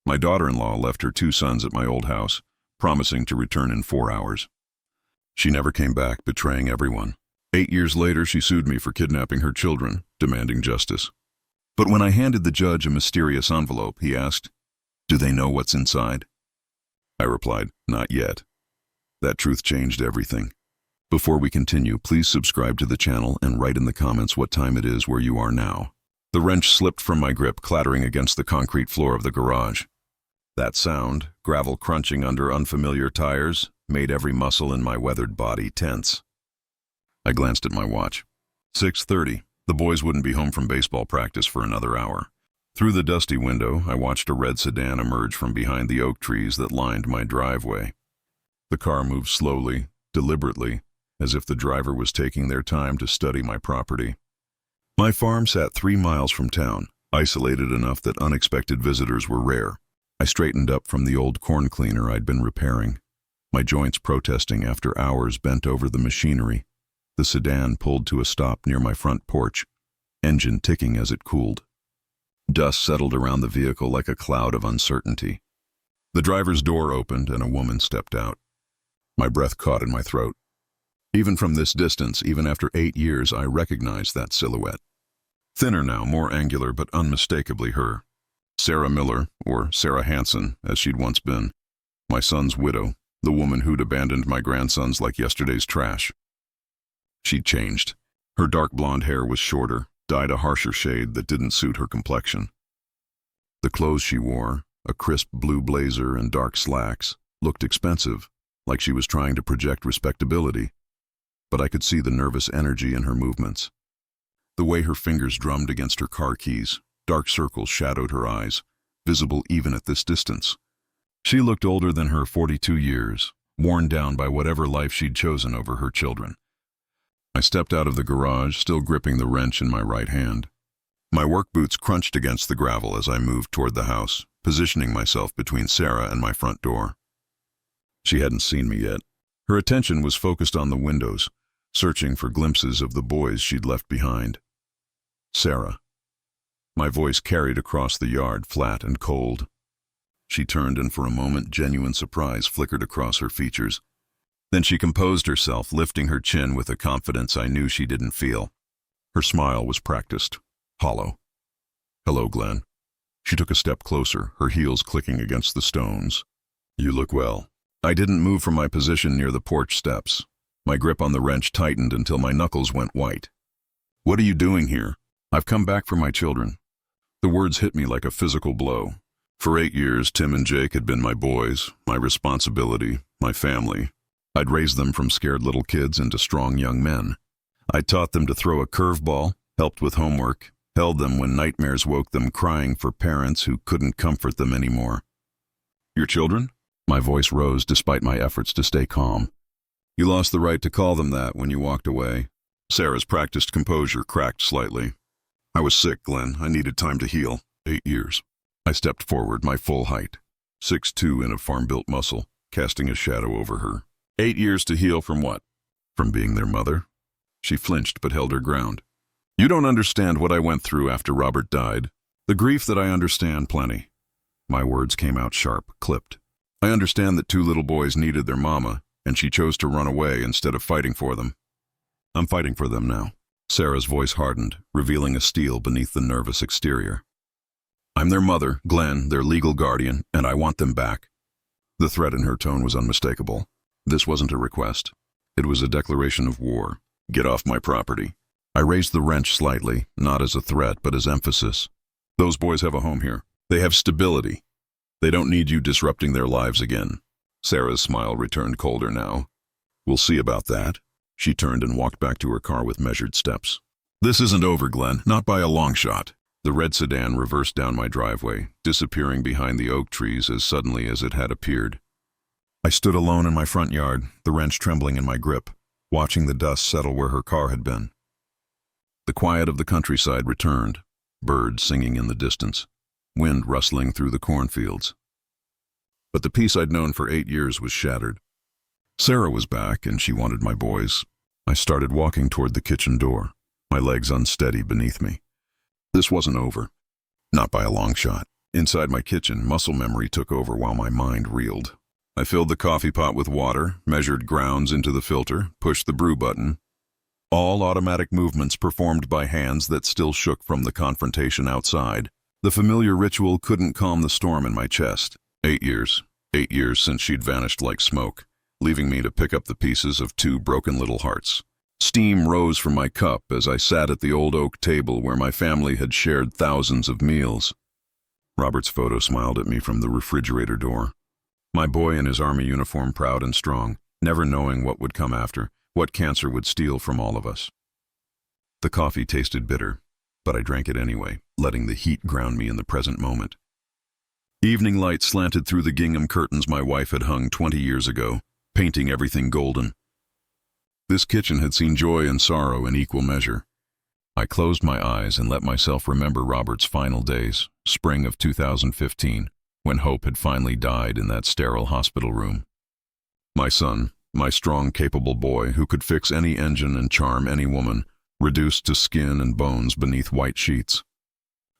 My daughter-in-law left her 2 sons at my old house, promising to return in 4 hours. She never came back, betraying everyone. 8 years later, she sued me for kidnapping her children, demanding justice. But when I handed the judge a mysterious envelope, he asked, "Do they know what's inside?" I replied, "Not yet." That truth changed everything. Before we continue, please subscribe to the channel and write in the comments what time it is where you are now. The wrench slipped from my grip, clattering against the concrete floor of the garage. That sound, gravel crunching under unfamiliar tires, made every muscle in my weathered body tense. I glanced at my watch. 6:30. The boys wouldn't be home from baseball practice for another hour. Through the dusty window, I watched a red sedan emerge from behind the oak trees that lined my driveway. The car moved slowly, deliberately, as if the driver was taking their time to study my property. My farm sat 3 miles from town, isolated enough that unexpected visitors were rare. I straightened up from the old corn cleaner I'd been repairing, my joints protesting after hours bent over the machinery. The sedan pulled to a stop near my front porch, engine ticking as it cooled. Dust settled around the vehicle like a cloud of uncertainty. The driver's door opened and a woman stepped out. My breath caught in my throat. Even from this distance, even after 8 years, I recognized that silhouette. Thinner now, more angular, but unmistakably her. Sarah Miller, or Sarah Hansen, as she'd once been. My son's widow, the woman who'd abandoned my grandsons like yesterday's trash. She'd changed. Her dark blonde hair was shorter, dyed a harsher shade that didn't suit her complexion. The clothes she wore, a crisp blue blazer and dark slacks, looked expensive, like she was trying to project respectability. But I could see the nervous energy in her movements. The way her fingers drummed against her car keys, dark circles shadowed her eyes, visible even at this distance. She looked older than her 42 years, worn down by whatever life she'd chosen over her children. I stepped out of the garage, still gripping the wrench in my right hand. My work boots crunched against the gravel as I moved toward the house, positioning myself between Sarah and my front door. She hadn't seen me yet. Her attention was focused on the windows, searching for glimpses of the boys she'd left behind. Sarah. My voice carried across the yard, flat and cold. She turned, and for a moment, genuine surprise flickered across her features. Then she composed herself, lifting her chin with a confidence I knew she didn't feel. Her smile was practiced, hollow. "Hello, Glenn." She took a step closer, her heels clicking against the stones. "You look well." I didn't move from my position near the porch steps. My grip on the wrench tightened until my knuckles went white. "What are you doing here?" "I've come back for my children." The words hit me like a physical blow. For 8 years, Tim and Jake had been my boys, my responsibility, my family. I'd raised them from scared little kids into strong young men. I taught them to throw a curveball, helped with homework, held them when nightmares woke them crying for parents who couldn't comfort them anymore. "Your children?" My voice rose despite my efforts to stay calm. "You lost the right to call them that when you walked away." Sarah's practiced composure cracked slightly. "I was sick, Glenn. I needed time to heal. 8 years. I stepped forward, my full height, 6'2" in a farm-built muscle, casting a shadow over her. 8 years to heal from what? From being their mother? She flinched but held her ground. "You don't understand what I went through after Robert died. The grief that I understand plenty." My words came out sharp, clipped. "I understand that 2 little boys needed their mama, and she chose to run away instead of fighting for them. I'm fighting for them now." Sarah's voice hardened, revealing a steel beneath the nervous exterior. "I'm their mother, Glenn, their legal guardian, and I want them back." The threat in her tone was unmistakable. This wasn't a request. It was a declaration of war. "Get off my property." I raised the wrench slightly, not as a threat, but as emphasis. "Those boys have a home here. They have stability. They don't need you disrupting their lives again." Sarah's smile returned colder now. "We'll see about that." She turned and walked back to her car with measured steps. "This isn't over, Glenn, not by a long shot." The red sedan reversed down my driveway, disappearing behind the oak trees as suddenly as it had appeared. I stood alone in my front yard, the wrench trembling in my grip, watching the dust settle where her car had been. The quiet of the countryside returned, birds singing in the distance, wind rustling through the cornfields. But the peace I'd known for 8 years was shattered. Sarah was back, and she wanted my boys. I started walking toward the kitchen door, my legs unsteady beneath me. This wasn't over. Not by a long shot. Inside my kitchen, muscle memory took over while my mind reeled. I filled the coffee pot with water, measured grounds into the filter, pushed the brew button. All automatic movements performed by hands that still shook from the confrontation outside. The familiar ritual couldn't calm the storm in my chest. 8 years. 8 years since she'd vanished like smoke, leaving me to pick up the pieces of 2 broken little hearts. Steam rose from my cup as I sat at the old oak table where my family had shared thousands of meals. Robert's photo smiled at me from the refrigerator door. My boy in his army uniform, proud and strong, never knowing what would come after, what cancer would steal from all of us. The coffee tasted bitter, but I drank it anyway, letting the heat ground me in the present moment. Evening light slanted through the gingham curtains my wife had hung 20 years ago, painting everything golden. This kitchen had seen joy and sorrow in equal measure. I closed my eyes and let myself remember Robert's final days, spring of 2015, when hope had finally died in that sterile hospital room. My son, my strong, capable boy who could fix any engine and charm any woman, reduced to skin and bones beneath white sheets.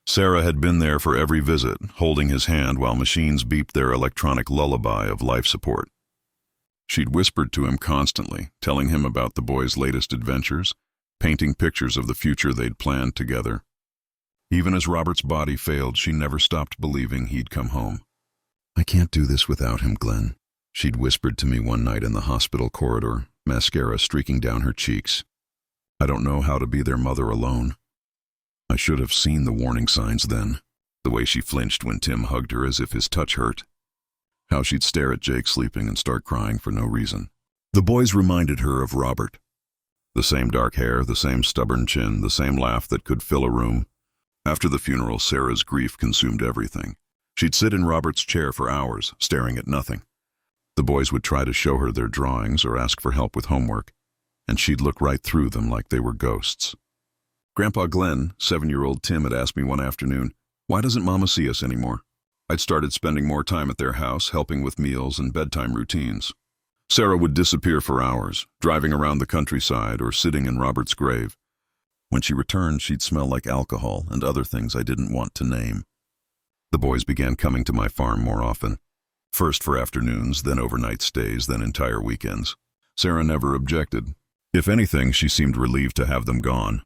Sarah had been there for every visit, holding his hand while machines beeped their electronic lullaby of life support. She'd whispered to him constantly, telling him about the boy's latest adventures, painting pictures of the future they'd planned together. Even as Robert's body failed, she never stopped believing he'd come home. "I can't do this without him, Glenn," she'd whispered to me one night in the hospital corridor, mascara streaking down her cheeks. "I don't know how to be their mother alone." I should have seen the warning signs then, the way she flinched when Tim hugged her as if his touch hurt. How she'd stare at Jake sleeping and start crying for no reason. The boys reminded her of Robert. The same dark hair, the same stubborn chin, the same laugh that could fill a room. After the funeral, Sarah's grief consumed everything. She'd sit in Robert's chair for hours, staring at nothing. The boys would try to show her their drawings or ask for help with homework, and she'd look right through them like they were ghosts. Grandpa Glenn, 7-year-old Tim, had asked me one afternoon, "Why doesn't Mama see us anymore?" I'd started spending more time at their house, helping with meals and bedtime routines. Sarah would disappear for hours, driving around the countryside or sitting in Robert's grave. When she returned, she'd smell like alcohol and other things I didn't want to name. The boys began coming to my farm more often. First for afternoons, then overnight stays, then entire weekends. Sarah never objected. If anything, she seemed relieved to have them gone.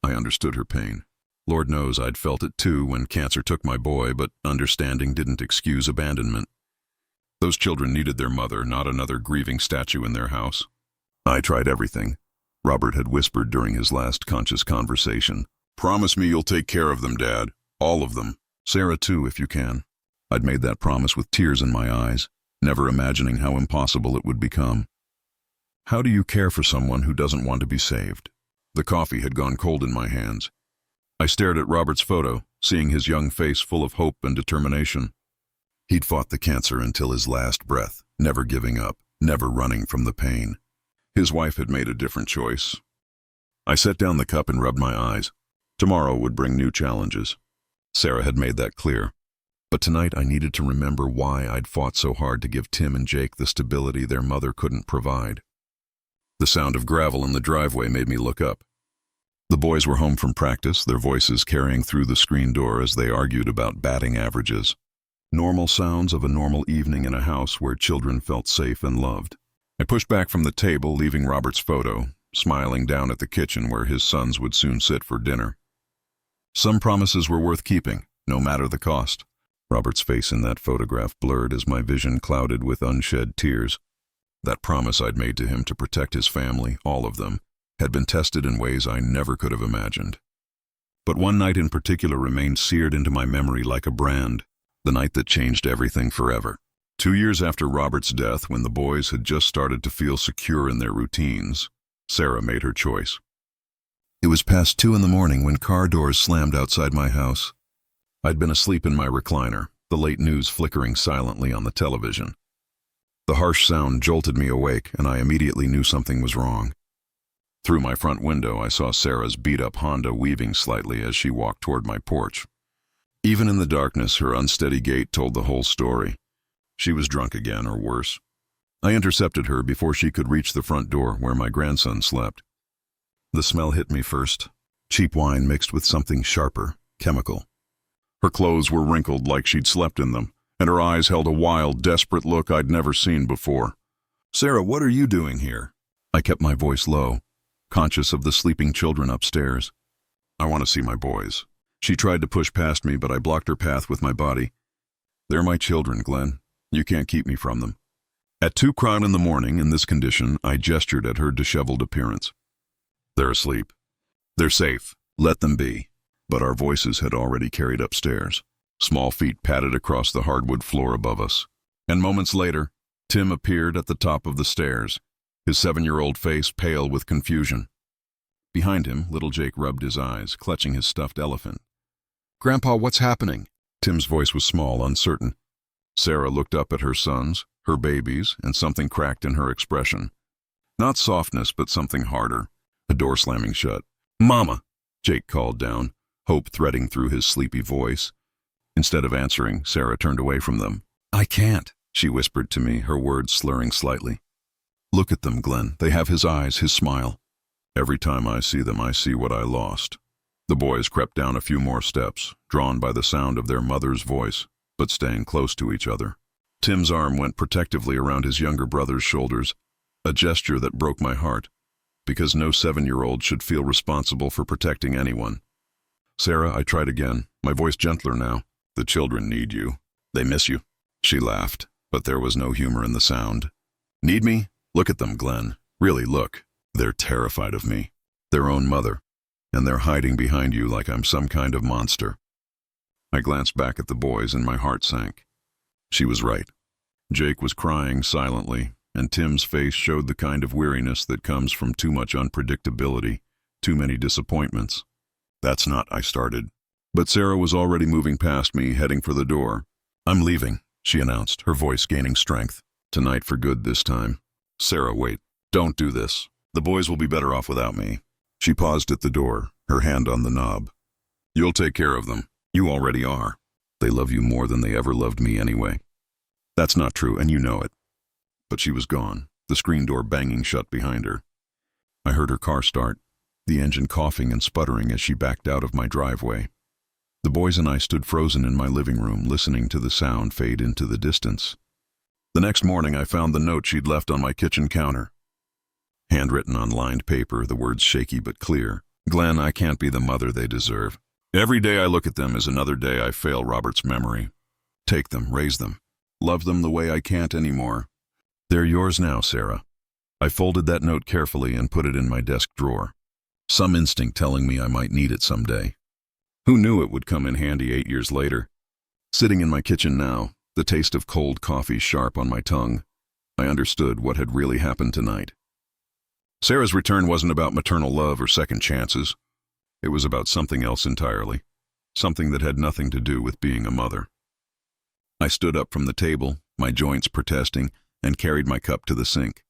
I understood her pain. Lord knows I'd felt it too when cancer took my boy, but understanding didn't excuse abandonment. Those children needed their mother, not another grieving statue in their house. "I tried everything," Robert had whispered during his last conscious conversation. "Promise me you'll take care of them, Dad. All of them. Sarah too, if you can." I'd made that promise with tears in my eyes, never imagining how impossible it would become. How do you care for someone who doesn't want to be saved? The coffee had gone cold in my hands. I stared at Robert's photo, seeing his young face full of hope and determination. He'd fought the cancer until his last breath, never giving up, never running from the pain. His wife had made a different choice. I set down the cup and rubbed my eyes. Tomorrow would bring new challenges. Sarah had made that clear. But tonight I needed to remember why I'd fought so hard to give Tim and Jake the stability their mother couldn't provide. The sound of gravel in the driveway made me look up. The boys were home from practice, their voices carrying through the screen door as they argued about batting averages. Normal sounds of a normal evening in a house where children felt safe and loved. I pushed back from the table, leaving Robert's photo, smiling down at the kitchen where his sons would soon sit for dinner. Some promises were worth keeping, no matter the cost. Robert's face in that photograph blurred as my vision clouded with unshed tears. That promise I'd made to him to protect his family, all of them, had been tested in ways I never could have imagined. But one night in particular remained seared into my memory like a brand, the night that changed everything forever. 2 years after Robert's death, when the boys had just started to feel secure in their routines, Sarah made her choice. It was past 2 a.m. when car doors slammed outside my house. I'd been asleep in my recliner, the late news flickering silently on the television. The harsh sound jolted me awake, and I immediately knew something was wrong. Through my front window, I saw Sarah's beat-up Honda weaving slightly as she walked toward my porch. Even in the darkness, her unsteady gait told the whole story. She was drunk again, or worse. I intercepted her before she could reach the front door where my grandson slept. The smell hit me first. Cheap wine mixed with something sharper, chemical. Her clothes were wrinkled like she'd slept in them, and her eyes held a wild, desperate look I'd never seen before. "Sarah, what are you doing here?" I kept my voice low, conscious of the sleeping children upstairs. "I want to see my boys." She tried to push past me, but I blocked her path with my body. "They're my children, Glenn. You can't keep me from them." At 2:00 in the morning, in this condition, I gestured at her disheveled appearance. "They're asleep. They're safe. Let them be." But our voices had already carried upstairs. Small feet padded across the hardwood floor above us. And moments later, Tim appeared at the top of the stairs, his 7-year-old face pale with confusion. Behind him, little Jake rubbed his eyes, clutching his stuffed elephant. "Grandpa, what's happening?" Tim's voice was small, uncertain. Sarah looked up at her sons, her babies, and something cracked in her expression. Not softness, but something harder. A door slamming shut. "Mama!" Jake called down, hope threading through his sleepy voice. Instead of answering, Sarah turned away from them. "I can't," she whispered to me, her words slurring slightly. "Look at them, Glenn. They have his eyes, his smile. Every time I see them, I see what I lost." The boys crept down a few more steps, drawn by the sound of their mother's voice, but staying close to each other. Tim's arm went protectively around his younger brother's shoulders, a gesture that broke my heart, because no 7-year-old should feel responsible for protecting anyone. "Sarah," I tried again, my voice gentler now. "The children need you. They miss you." She laughed, but there was no humor in the sound. "Need me? Look at them, Glenn. Really, look. They're terrified of me. Their own mother. And they're hiding behind you like I'm some kind of monster." I glanced back at the boys and my heart sank. She was right. Jake was crying silently, and Tim's face showed the kind of weariness that comes from too much unpredictability, too many disappointments. "That's not," I started. But Sarah was already moving past me, heading for the door. "I'm leaving," she announced, her voice gaining strength. "Tonight for good this time." "Sarah, wait. Don't do this. The boys will be better off without me." She paused at the door, her hand on the knob. "You'll take care of them. You already are. They love you more than they ever loved me anyway." "That's not true, and you know it." But she was gone, the screen door banging shut behind her. I heard her car start, the engine coughing and sputtering as she backed out of my driveway. The boys and I stood frozen in my living room, listening to the sound fade into the distance. The next morning, I found the note she'd left on my kitchen counter. Handwritten on lined paper, the words shaky but clear. "Glenn, I can't be the mother they deserve. Every day I look at them is another day I fail Robert's memory. Take them, raise them, love them the way I can't anymore. They're yours now, Sarah." I folded that note carefully and put it in my desk drawer. Some instinct telling me I might need it someday. Who knew it would come in handy 8 years later? Sitting in my kitchen now, the taste of cold coffee sharp on my tongue, I understood what had really happened tonight. Sarah's return wasn't about maternal love or second chances. It was about something else entirely, something that had nothing to do with being a mother. I stood up from the table, my joints protesting, and carried my cup to the sink.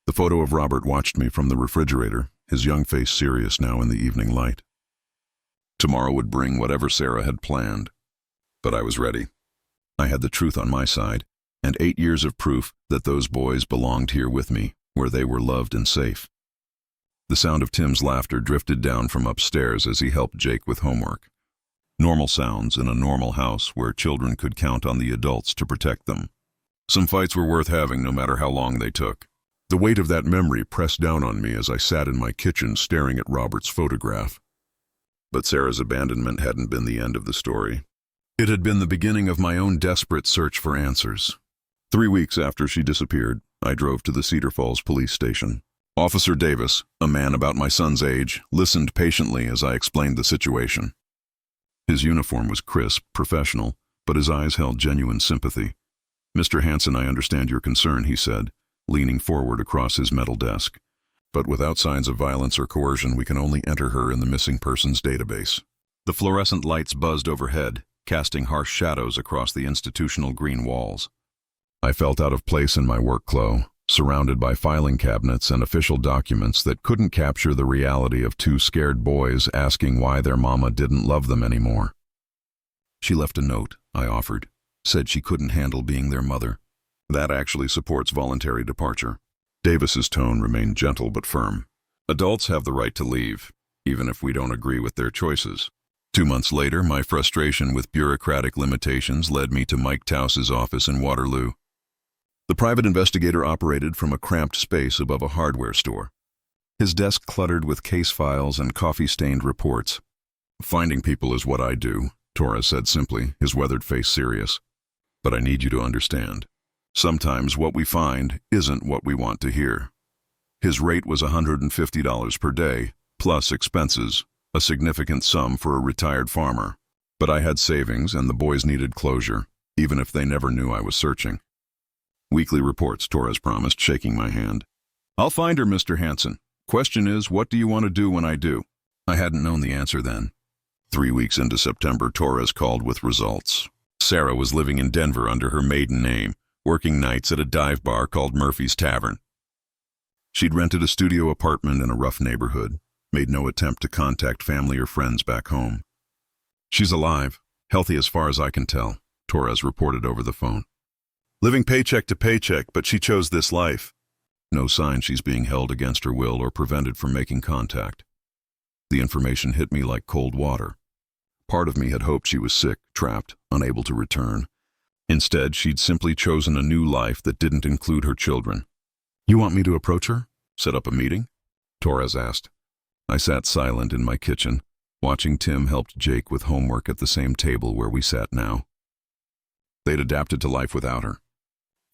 The photo of Robert watched me from the refrigerator, his young face serious now in the evening light. Tomorrow would bring whatever Sarah had planned, but I was ready. I had the truth on my side, and 8 years of proof that those boys belonged here with me, where they were loved and safe. The sound of Tim's laughter drifted down from upstairs as he helped Jake with homework. Normal sounds in a normal house where children could count on the adults to protect them. Some fights were worth having no matter how long they took. The weight of that memory pressed down on me as I sat in my kitchen staring at Robert's photograph. But Sarah's abandonment hadn't been the end of the story. It had been the beginning of my own desperate search for answers. 3 weeks after she disappeared, I drove to the Cedar Falls police station. Officer Davis, a man about my son's age, listened patiently as I explained the situation. His uniform was crisp, professional, but his eyes held genuine sympathy. "Mr. Hanson, I understand your concern," he said, leaning forward across his metal desk. "But without signs of violence or coercion, we can only enter her in the missing persons database." The fluorescent lights buzzed overhead, casting harsh shadows across the institutional green walls. I felt out of place in my work clothes, surrounded by filing cabinets and official documents that couldn't capture the reality of 2 scared boys asking why their mama didn't love them anymore. "She left a note," I offered. "Said she couldn't handle being their mother. That actually supports voluntary departure." Davis's tone remained gentle but firm. "Adults have the right to leave, even if we don't agree with their choices. 2 months later, my frustration with bureaucratic limitations led me to Mike Tauss's office in Waterloo. The private investigator operated from a cramped space above a hardware store. His desk cluttered with case files and coffee-stained reports. "Finding people is what I do," Torres said simply, his weathered face serious. "But I need you to understand. Sometimes what we find isn't what we want to hear." His rate was $150 per day, plus expenses, a significant sum for a retired farmer. But I had savings and the boys needed closure, even if they never knew I was searching. "Weekly reports," Torres promised, shaking my hand. "I'll find her, Mr. Hansen. Question is, what do you want to do when I do?" I hadn't known the answer then. 3 weeks into September, Torres called with results. Sarah was living in Denver under her maiden name, working nights at a dive bar called Murphy's Tavern. She'd rented a studio apartment in a rough neighborhood, made no attempt to contact family or friends back home. "She's alive, healthy as far as I can tell," Torres reported over the phone. "Living paycheck to paycheck, but she chose this life. No sign she's being held against her will or prevented from making contact." The information hit me like cold water. Part of me had hoped she was sick, trapped, unable to return. Instead, she'd simply chosen a new life that didn't include her children. "You want me to approach her? Set up a meeting?" Torres asked. I sat silent in my kitchen, watching Tim help Jake with homework at the same table where we sat now. They'd adapted to life without her,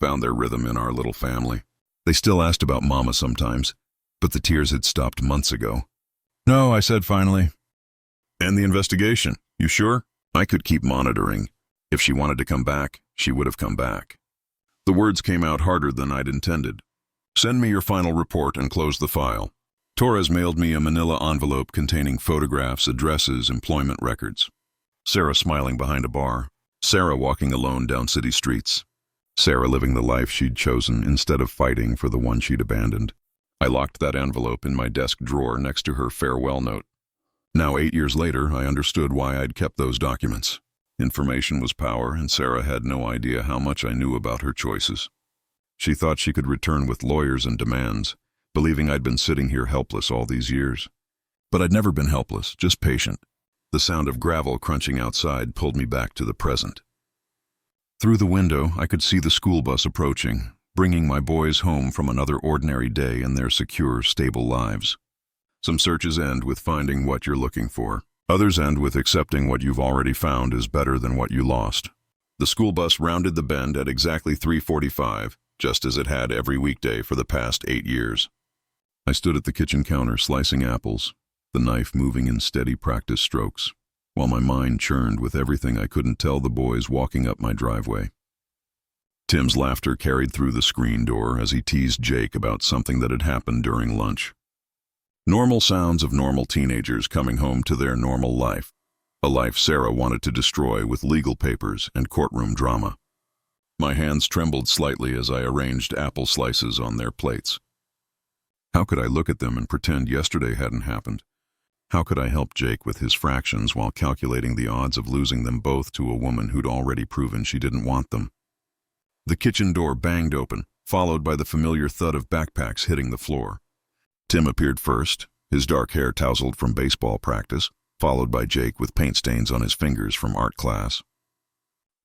found their rhythm in our little family. They still asked about Mama sometimes, but the tears had stopped months ago. "No," I said finally. "And the investigation, you sure?" I could keep monitoring. If she wanted to come back, she would have come back. The words came out harder than I'd intended. "Send me your final report and close the file." Torres mailed me a manila envelope containing photographs, addresses, employment records. Sarah smiling behind a bar. Sarah walking alone down city streets. Sarah living the life she'd chosen instead of fighting for the one she'd abandoned. I locked that envelope in my desk drawer next to her farewell note. Now, 8 years later, I understood why I'd kept those documents. Information was power, and Sarah had no idea how much I knew about her choices. She thought she could return with lawyers and demands, believing I'd been sitting here helpless all these years. But I'd never been helpless, just patient. The sound of gravel crunching outside pulled me back to the present. Through the window, I could see the school bus approaching, bringing my boys home from another ordinary day in their secure, stable lives. Some searches end with finding what you're looking for. Others end with accepting what you've already found is better than what you lost. The school bus rounded the bend at exactly 3:45, just as it had every weekday for the past 8 years. I stood at the kitchen counter slicing apples, the knife moving in steady practice strokes, while my mind churned with everything I couldn't tell the boys walking up my driveway. Tim's laughter carried through the screen door as he teased Jake about something that had happened during lunch. Normal sounds of normal teenagers coming home to their normal life, a life Sarah wanted to destroy with legal papers and courtroom drama. My hands trembled slightly as I arranged apple slices on their plates. How could I look at them and pretend yesterday hadn't happened? How could I help Jake with his fractions while calculating the odds of losing them both to a woman who'd already proven she didn't want them? The kitchen door banged open, followed by the familiar thud of backpacks hitting the floor. Tim appeared first, his dark hair tousled from baseball practice, followed by Jake with paint stains on his fingers from art class.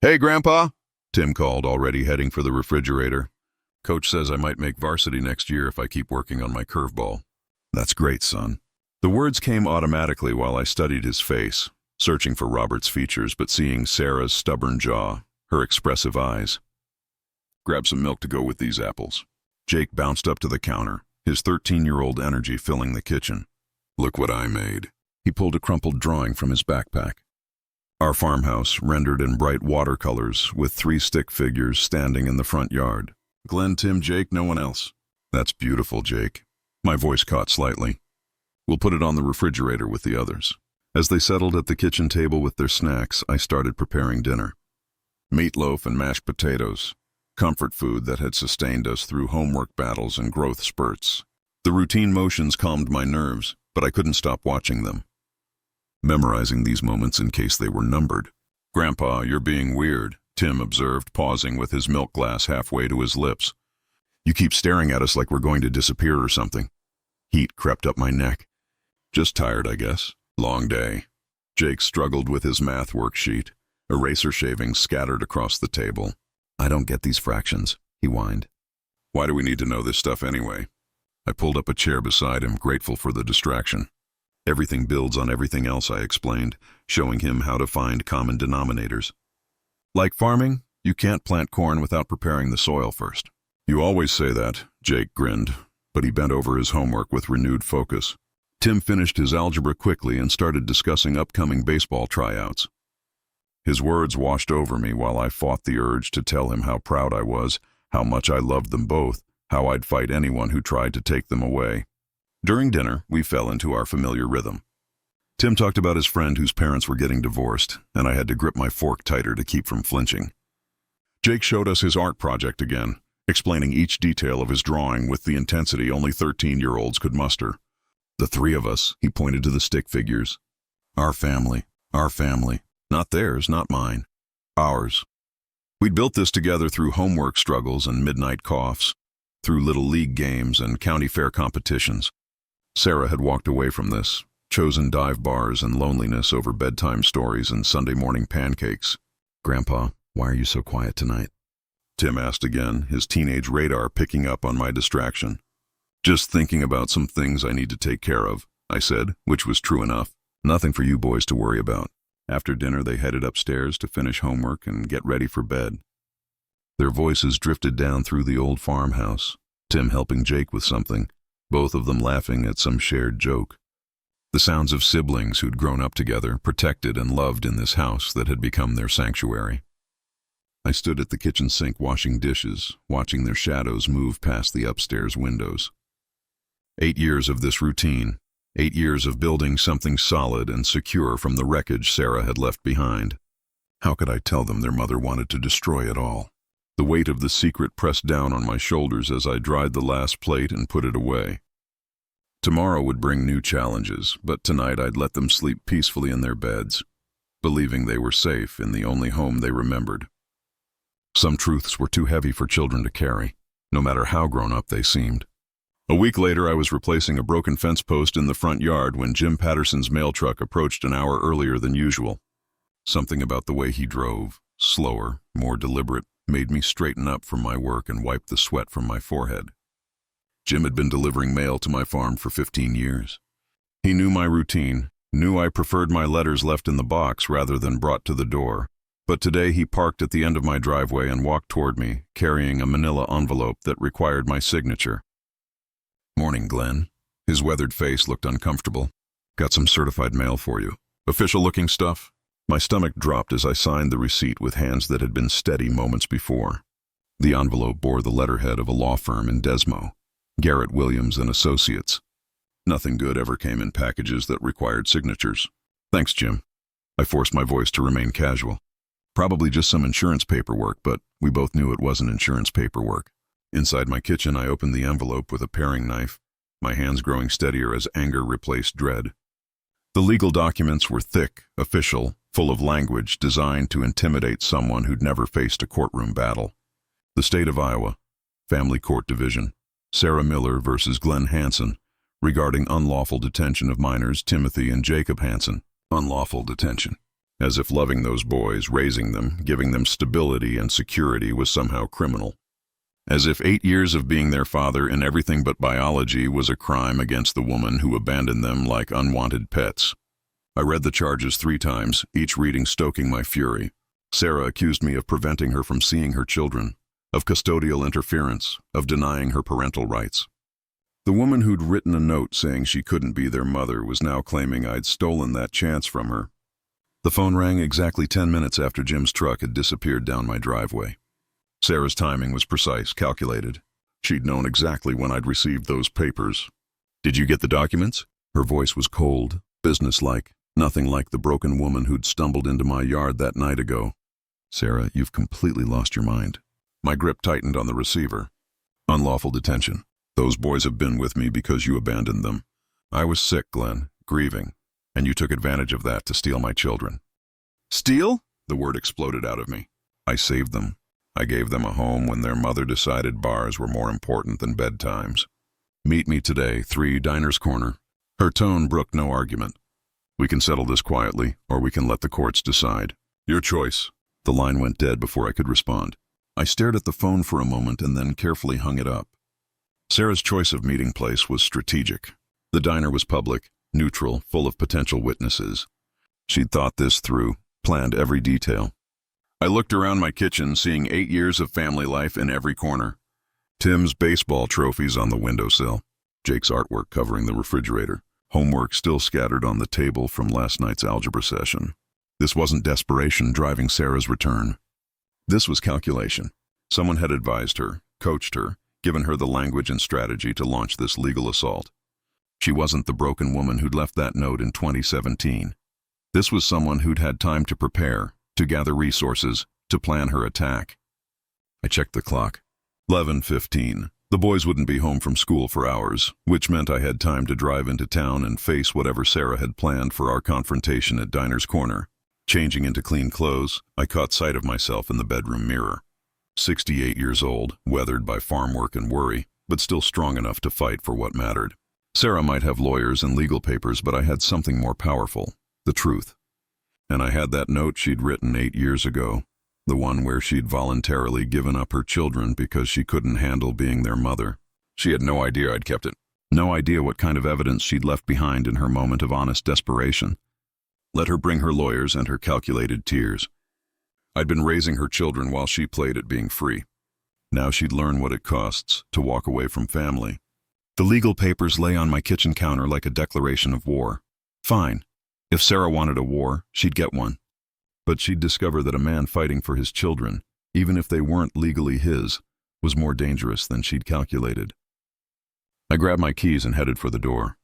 "Hey, Grandpa," Tim called, already heading for the refrigerator. "Coach says I might make varsity next year if I keep working on my curveball." "That's great, son." The words came automatically while I studied his face, searching for Robert's features but seeing Sarah's stubborn jaw, her expressive eyes. "Grab some milk to go with these apples." Jake bounced up to the counter, his 13-year-old energy filling the kitchen. "Look what I made." He pulled a crumpled drawing from his backpack. Our farmhouse, rendered in bright watercolors, with 3 stick figures standing in the front yard. "Glenn, Tim, Jake, no one else." "That's beautiful, Jake." My voice caught slightly. "We'll put it on the refrigerator with the others." As they settled at the kitchen table with their snacks, I started preparing dinner. Meatloaf and mashed potatoes. Comfort food that had sustained us through homework battles and growth spurts. The routine motions calmed my nerves, but I couldn't stop watching them, memorizing these moments in case they were numbered. "Grandpa, you're being weird," Tim observed, pausing with his milk glass halfway to his lips. "You keep staring at us like we're going to disappear or something." Heat crept up my neck. "Just tired, I guess. Long day." Jake struggled with his math worksheet, eraser shavings scattered across the table. "I don't get these fractions," he whined. "Why do we need to know this stuff anyway?" I pulled up a chair beside him, grateful for the distraction. "Everything builds on everything else," I explained, showing him how to find common denominators. "Like farming, you can't plant corn without preparing the soil first." "You always say that," Jake grinned, but he bent over his homework with renewed focus. Tim finished his algebra quickly and started discussing upcoming baseball tryouts. His words washed over me while I fought the urge to tell him how proud I was, how much I loved them both, how I'd fight anyone who tried to take them away. During dinner, we fell into our familiar rhythm. Tim talked about his friend whose parents were getting divorced, and I had to grip my fork tighter to keep from flinching. Jake showed us his art project again, explaining each detail of his drawing with the intensity only 13-year-olds could muster. "The three of us," he pointed to the stick figures. Our family. Not theirs, not mine. Ours. We'd built this together through homework struggles and midnight coughs, through little league games and county fair competitions. Sarah had walked away from this, chosen dive bars and loneliness over bedtime stories and Sunday morning pancakes. "Grandpa, why are you so quiet tonight?" Tim asked again, his teenage radar picking up on my distraction. "Just thinking about some things I need to take care of," I said, which was true enough. "Nothing for you boys to worry about." After dinner, they headed upstairs to finish homework and get ready for bed. Their voices drifted down through the old farmhouse, Tim helping Jake with something, both of them laughing at some shared joke. The sounds of siblings who'd grown up together, protected and loved in this house that had become their sanctuary. I stood at the kitchen sink washing dishes, watching their shadows move past the upstairs windows. 8 years of this routine, 8 years of building something solid and secure from the wreckage Sarah had left behind. How could I tell them their mother wanted to destroy it all? The weight of the secret pressed down on my shoulders as I dried the last plate and put it away. Tomorrow would bring new challenges, but tonight I'd let them sleep peacefully in their beds, believing they were safe in the only home they remembered. Some truths were too heavy for children to carry, no matter how grown up they seemed. A week later, I was replacing a broken fence post in the front yard when Jim Patterson's mail truck approached an hour earlier than usual. Something about the way he drove, slower, more deliberate, made me straighten up from my work and wipe the sweat from my forehead. Jim had been delivering mail to my farm for 15 years. He knew my routine, knew I preferred my letters left in the box rather than brought to the door. But today he parked at the end of my driveway and walked toward me, carrying a manila envelope that required my signature. "Morning, Glenn." His weathered face looked uncomfortable. "Got some certified mail for you. Official-looking stuff?" My stomach dropped as I signed the receipt with hands that had been steady moments before. The envelope bore the letterhead of a law firm in Desmo, Garrett Williams and Associates. Nothing good ever came in packages that required signatures. "Thanks, Jim." I forced my voice to remain casual. Probably just some insurance paperwork, but we both knew it wasn't insurance paperwork. Inside my kitchen, I opened the envelope with a paring knife, my hands growing steadier as anger replaced dread. The legal documents were thick, official, full of language designed to intimidate someone who'd never faced a courtroom battle. The state of Iowa, Family Court Division, Sarah Miller versus Glenn Hansen, regarding unlawful detention of minors Timothy and Jacob Hansen. Unlawful detention. As if loving those boys, raising them, giving them stability and security was somehow criminal. As if 8 years of being their father in everything but biology was a crime against the woman who abandoned them like unwanted pets. I read the charges 3 times, each reading stoking my fury. Sarah accused me of preventing her from seeing her children, of custodial interference, of denying her parental rights. The woman who'd written a note saying she couldn't be their mother was now claiming I'd stolen that chance from her. The phone rang exactly 10 minutes after Jim's truck had disappeared down my driveway. Sarah's timing was precise, calculated. She'd known exactly when I'd received those papers. "Did you get the documents?" Her voice was cold, businesslike, nothing like the broken woman who'd stumbled into my yard that night ago. "Sarah, you've completely lost your mind." My grip tightened on the receiver. "Unlawful detention. Those boys have been with me because you abandoned them. I was sick, Glenn, grieving, and you took advantage of that to steal my children." "Steal?" The word exploded out of me. "I saved them. I gave them a home when their mother decided bars were more important than bedtimes. Meet me today, 3 Diners Corner." Her tone brooked no argument. We can settle this quietly, or we can let the courts decide. Your choice. The line went dead before I could respond. I stared at the phone for a moment and then carefully hung it up. Sarah's choice of meeting place was strategic. The diner was public, neutral, full of potential witnesses. She'd thought this through, planned every detail. I looked around my kitchen, seeing 8 years of family life in every corner. Tim's baseball trophies on the windowsill, Jake's artwork covering the refrigerator, homework still scattered on the table from last night's algebra session. This wasn't desperation driving Sarah's return. This was calculation. Someone had advised her, coached her, given her the language and strategy to launch this legal assault. She wasn't the broken woman who'd left that note in 2017. This was someone who'd had time to prepare, to gather resources, to plan her attack. I checked the clock. 11:15. The boys wouldn't be home from school for hours, which meant I had time to drive into town and face whatever Sarah had planned for our confrontation at Diner's Corner. Changing into clean clothes, I caught sight of myself in the bedroom mirror. 68 years old, weathered by farm work and worry, but still strong enough to fight for what mattered. Sarah might have lawyers and legal papers, but I had something more powerful, the truth. And I had that note she'd written 8 years ago, the one where she'd voluntarily given up her children because she couldn't handle being their mother. She had no idea I'd kept it, no idea what kind of evidence she'd left behind in her moment of honest desperation. Let her bring her lawyers and her calculated tears. I'd been raising her children while she played at being free. Now she'd learn what it costs to walk away from family. The legal papers lay on my kitchen counter like a declaration of war. Fine. If Sarah wanted a war, she'd get one. But she'd discover that a man fighting for his children, even if they weren't legally his, was more dangerous than she'd calculated. I grabbed my keys and headed for the door.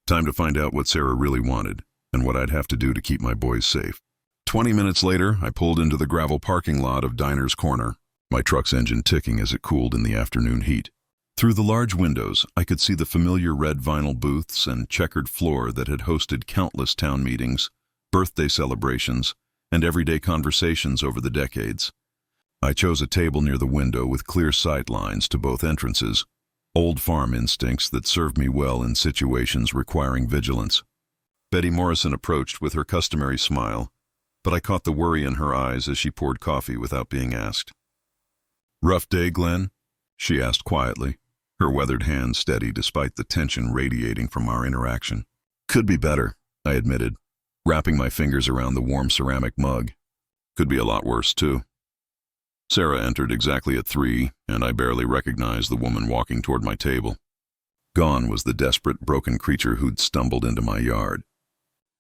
Time to find out what Sarah really wanted, and what I'd have to do to keep my boys safe. 20 minutes later, I pulled into the gravel parking lot of Diner's Corner, my truck's engine ticking as it cooled in the afternoon heat. Through the large windows, I could see the familiar red vinyl booths and checkered floor that had hosted countless town meetings, birthday celebrations, and everyday conversations over the decades. I chose a table near the window with clear sight lines to both entrances, old farm instincts that served me well in situations requiring vigilance. Betty Morrison approached with her customary smile, but I caught the worry in her eyes as she poured coffee without being asked. "Rough day, Glenn?" she asked quietly, her weathered hand steady despite the tension radiating from our interaction. "Could be better," I admitted, wrapping my fingers around the warm ceramic mug. "Could be a lot worse, too." Sarah entered exactly at 3, and I barely recognized the woman walking toward my table. Gone was the desperate, broken creature who'd stumbled into my yard.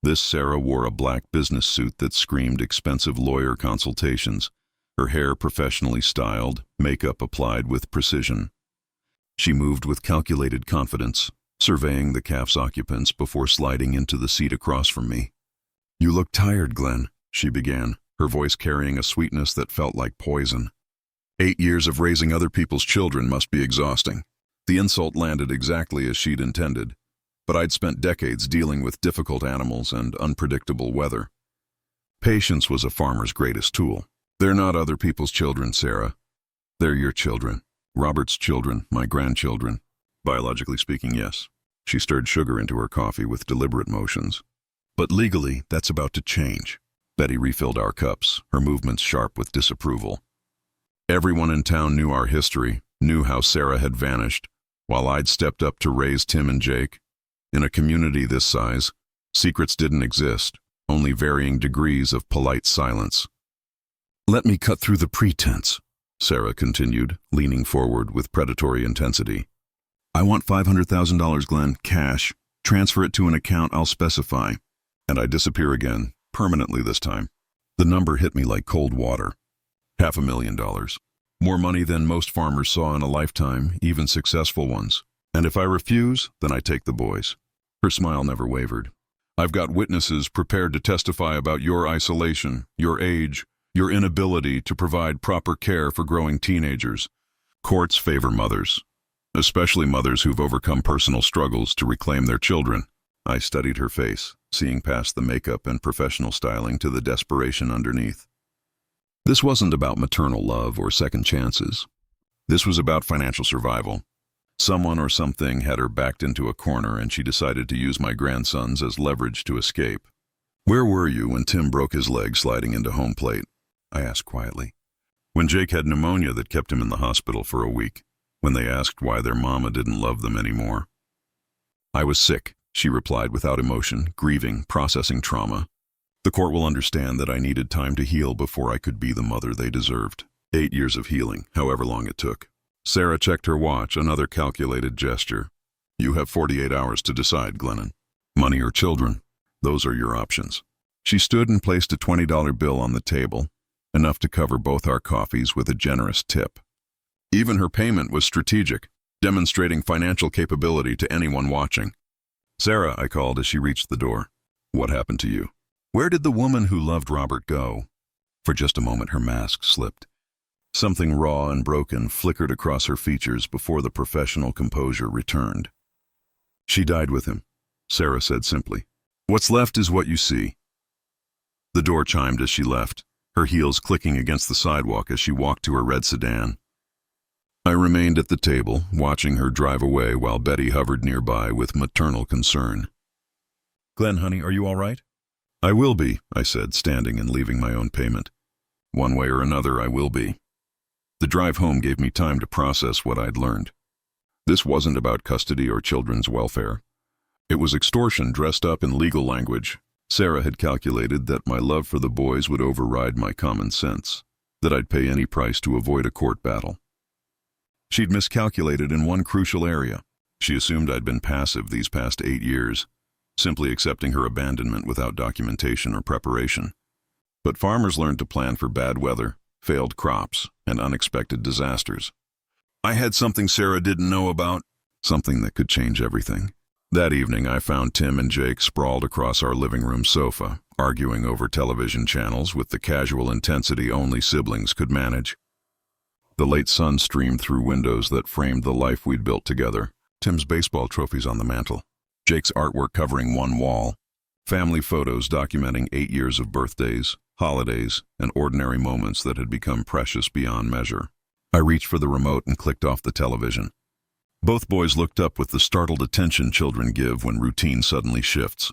This Sarah wore a black business suit that screamed expensive lawyer consultations, her hair professionally styled, makeup applied with precision. She moved with calculated confidence, surveying the cafe's occupants before sliding into the seat across from me. "You look tired, Glenn," she began, her voice carrying a sweetness that felt like poison. 8 years of raising other people's children must be exhausting. The insult landed exactly as she'd intended, but I'd spent decades dealing with difficult animals and unpredictable weather. Patience was a farmer's greatest tool. "They're not other people's children, Sarah. They're your children. Robert's children, my grandchildren. Biologically speaking, yes." She stirred sugar into her coffee with deliberate motions. "But legally, that's about to change." Betty refilled our cups, her movements sharp with disapproval. Everyone in town knew our history, knew how Sarah had vanished, while I'd stepped up to raise Tim and Jake. In a community this size, secrets didn't exist, only varying degrees of polite silence. "Let me cut through the pretense," Sarah continued, leaning forward with predatory intensity. "I want $500,000, Glenn, cash. Transfer it to an account I'll specify." And I disappear again, permanently this time. The number hit me like cold water. $500,000. More money than most farmers saw in a lifetime, even successful ones. And if I refuse, then I take the boys. Her smile never wavered. "I've got witnesses prepared to testify about your isolation, your age, your inability to provide proper care for growing teenagers. Courts favor mothers, especially mothers who've overcome personal struggles to reclaim their children." I studied her face, seeing past the makeup and professional styling to the desperation underneath. This wasn't about maternal love or second chances. This was about financial survival. Someone or something had her backed into a corner, and she decided to use my grandsons as leverage to escape. "Where were you when Tim broke his leg sliding into home plate?" I asked quietly. "When Jake had pneumonia that kept him in the hospital for a week, when they asked why their mama didn't love them anymore." "I was sick," she replied without emotion, grieving, processing trauma. "The court will understand that I needed time to heal before I could be the mother they deserved. 8 years of healing, however long it took." Sarah checked her watch, another calculated gesture. "You have 48 hours to decide, Glennon. Money or children, those are your options." She stood and placed a $20 bill on the table, enough to cover both our coffees with a generous tip. Even her payment was strategic, demonstrating financial capability to anyone watching. "Sarah," I called as she reached the door. "What happened to you? Where did the woman who loved Robert go?" For just a moment her mask slipped. Something raw and broken flickered across her features before the professional composure returned. "She died with him," Sarah said simply. "What's left is what you see." The door chimed as she left, her heels clicking against the sidewalk as she walked to her red sedan. I remained at the table, watching her drive away while Betty hovered nearby with maternal concern. "Glenn, honey, are you all right?" "I will be," I said, standing and leaving my own payment. "One way or another, I will be." The drive home gave me time to process what I'd learned. This wasn't about custody or children's welfare. It was extortion dressed up in legal language. Sarah had calculated that my love for the boys would override my common sense, that I'd pay any price to avoid a court battle. She'd miscalculated in one crucial area. She assumed I'd been passive these past 8 years, simply accepting her abandonment without documentation or preparation. But farmers learned to plan for bad weather, failed crops, and unexpected disasters. I had something Sarah didn't know about, something that could change everything. That evening, I found Tim and Jake sprawled across our living room sofa, arguing over television channels with the casual intensity only siblings could manage. The late sun streamed through windows that framed the life we'd built together. Tim's baseball trophies on the mantel, Jake's artwork covering one wall, family photos documenting 8 years of birthdays, holidays, and ordinary moments that had become precious beyond measure. I reached for the remote and clicked off the television. Both boys looked up with the startled attention children give when routine suddenly shifts.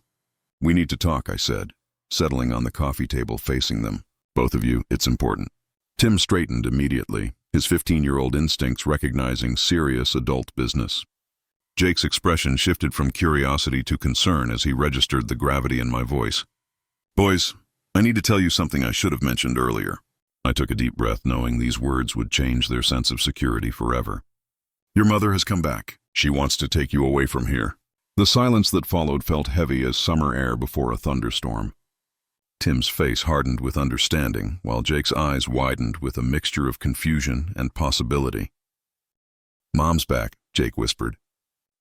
"We need to talk," I said, settling on the coffee table facing them. "Both of you, it's important." Tim straightened immediately, his 15-year-old instincts recognizing serious adult business. Jake's expression shifted from curiosity to concern as he registered the gravity in my voice. "Boys, I need to tell you something I should have mentioned earlier." I took a deep breath, knowing these words would change their sense of security forever. "Your mother has come back. She wants to take you away from here." The silence that followed felt heavy as summer air before a thunderstorm. Tim's face hardened with understanding, while Jake's eyes widened with a mixture of confusion and possibility. "Mom's back," Jake whispered.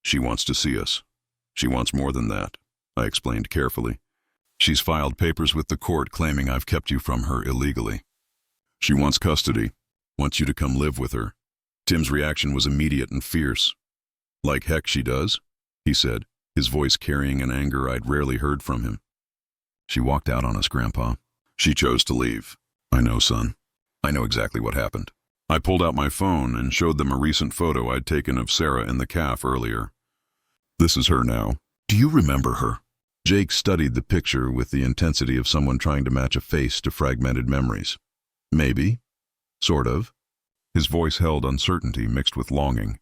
"She wants to see us. She wants more than that," I explained carefully. "She's filed papers with the court claiming I've kept you from her illegally. She wants custody, wants you to come live with her." Tim's reaction was immediate and fierce. "Like heck she does," he said, his voice carrying an anger I'd rarely heard from him. "She walked out on us, Grandpa. She chose to leave." "I know, son. I know exactly what happened." I pulled out my phone and showed them a recent photo I'd taken of Sarah in the calf earlier. "This is her now. Do you remember her?" Jake studied the picture with the intensity of someone trying to match a face to fragmented memories. "Maybe. Sort of." His voice held uncertainty mixed with longing.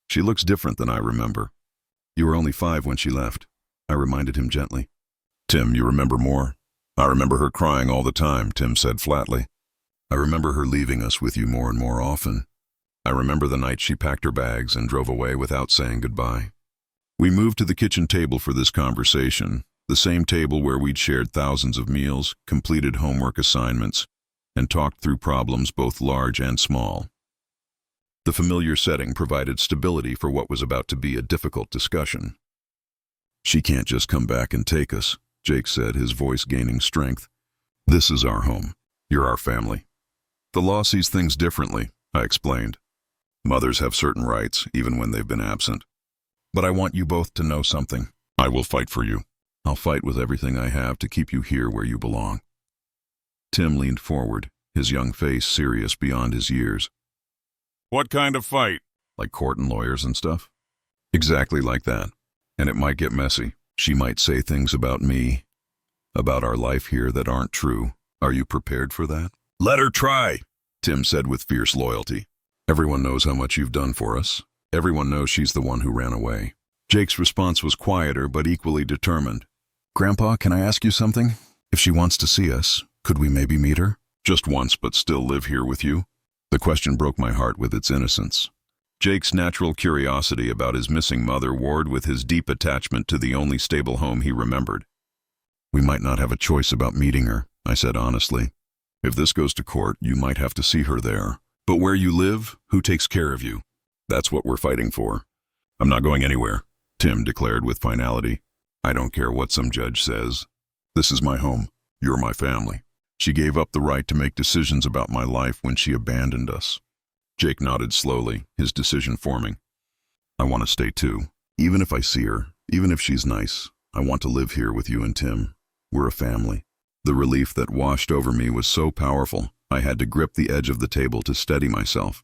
"She looks different than I remember." "You were only 5 when she left," I reminded him gently. "Tim, you remember more?" "I remember her crying all the time," Tim said flatly. "I remember her leaving us with you more and more often. I remember the night she packed her bags and drove away without saying goodbye." We moved to the kitchen table for this conversation, the same table where we'd shared thousands of meals, completed homework assignments, and talked through problems both large and small. The familiar setting provided stability for what was about to be a difficult discussion. "She can't just come back and take us," Jake said, his voice gaining strength. "This is our home. You're our family." "The law sees things differently," I explained. "Mothers have certain rights, even when they've been absent. But I want you both to know something. I will fight for you. I'll fight with everything I have to keep you here where you belong." Tim leaned forward, his young face serious beyond his years. "What kind of fight?" "Like court and lawyers and stuff?" "Exactly like that. And it might get messy. She might say things about me." about our life here that aren't true. Are you prepared for that? Let her try, Tim said with fierce loyalty. Everyone knows how much you've done for us. Everyone knows she's the one who ran away. Jake's response was quieter but equally determined. Grandpa, can I ask you something? If she wants to see us, could we maybe meet her? Just once, but still live here with you? The question broke my heart with its innocence. Jake's natural curiosity about his missing mother warred with his deep attachment to the only stable home he remembered. We might not have a choice about meeting her, I said honestly. If this goes to court, you might have to see her there. But where you live, who takes care of you? That's what we're fighting for. I'm not going anywhere, Tim declared with finality. I don't care what some judge says. This is my home. You're my family. She gave up the right to make decisions about my life when she abandoned us. Jake nodded slowly, his decision forming. I want to stay too. Even if I see her, even if she's nice, I want to live here with you and Tim. We're a family. The relief that washed over me was so powerful, I had to grip the edge of the table to steady myself.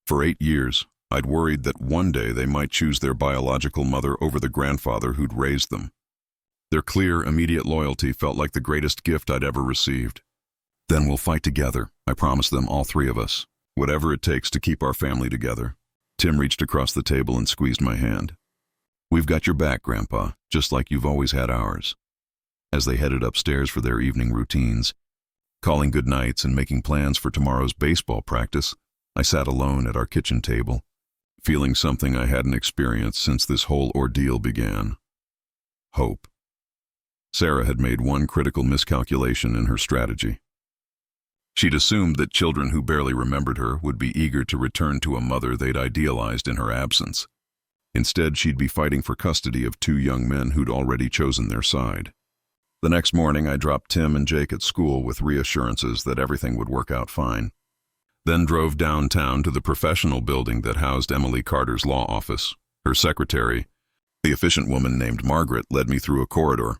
For 8 years, I'd worried that one day they might choose their biological mother over the grandfather who'd raised them. Their clear, immediate loyalty felt like the greatest gift I'd ever received. Then we'll fight together, I promised them, all three of us. Whatever it takes to keep our family together. Tim reached across the table and squeezed my hand. We've got your back, Grandpa, just like you've always had ours. As they headed upstairs for their evening routines, calling good nights and making plans for tomorrow's baseball practice, I sat alone at our kitchen table, feeling something I hadn't experienced since this whole ordeal began. Hope. Sarah had made one critical miscalculation in her strategy. She'd assumed that children who barely remembered her would be eager to return to a mother they'd idealized in her absence. Instead, she'd be fighting for custody of 2 young men who'd already chosen their side. The next morning, I dropped Tim and Jake at school with reassurances that everything would work out fine. Then drove downtown to the professional building that housed Emily Carter's law office. Her secretary, the efficient woman named Margaret, led me through a corridor,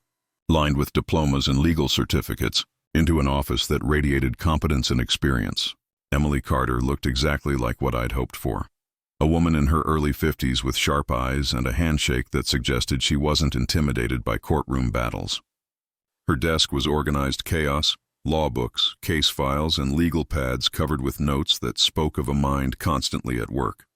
lined with diplomas and legal certificates, into an office that radiated competence and experience. Emily Carter looked exactly like what I'd hoped for. A woman in her early 50s with sharp eyes and a handshake that suggested she wasn't intimidated by courtroom battles. Her desk was organized chaos, law books, case files, and legal pads covered with notes that spoke of a mind constantly at work.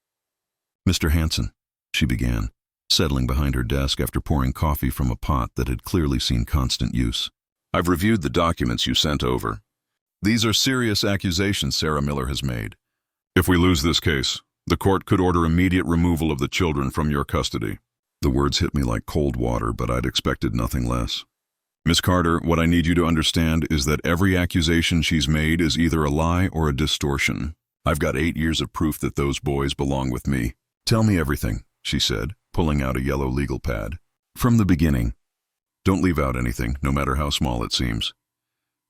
Mr. Hanson, she began, settling behind her desk after pouring coffee from a pot that had clearly seen constant use. I've reviewed the documents you sent over. These are serious accusations Sarah Miller has made. If we lose this case, the court could order immediate removal of the children from your custody. The words hit me like cold water, but I'd expected nothing less. Miss Carter, what I need you to understand is that every accusation she's made is either a lie or a distortion. I've got 8 years of proof that those boys belong with me. Tell me everything, she said, pulling out a yellow legal pad. From the beginning. Don't leave out anything, no matter how small it seems.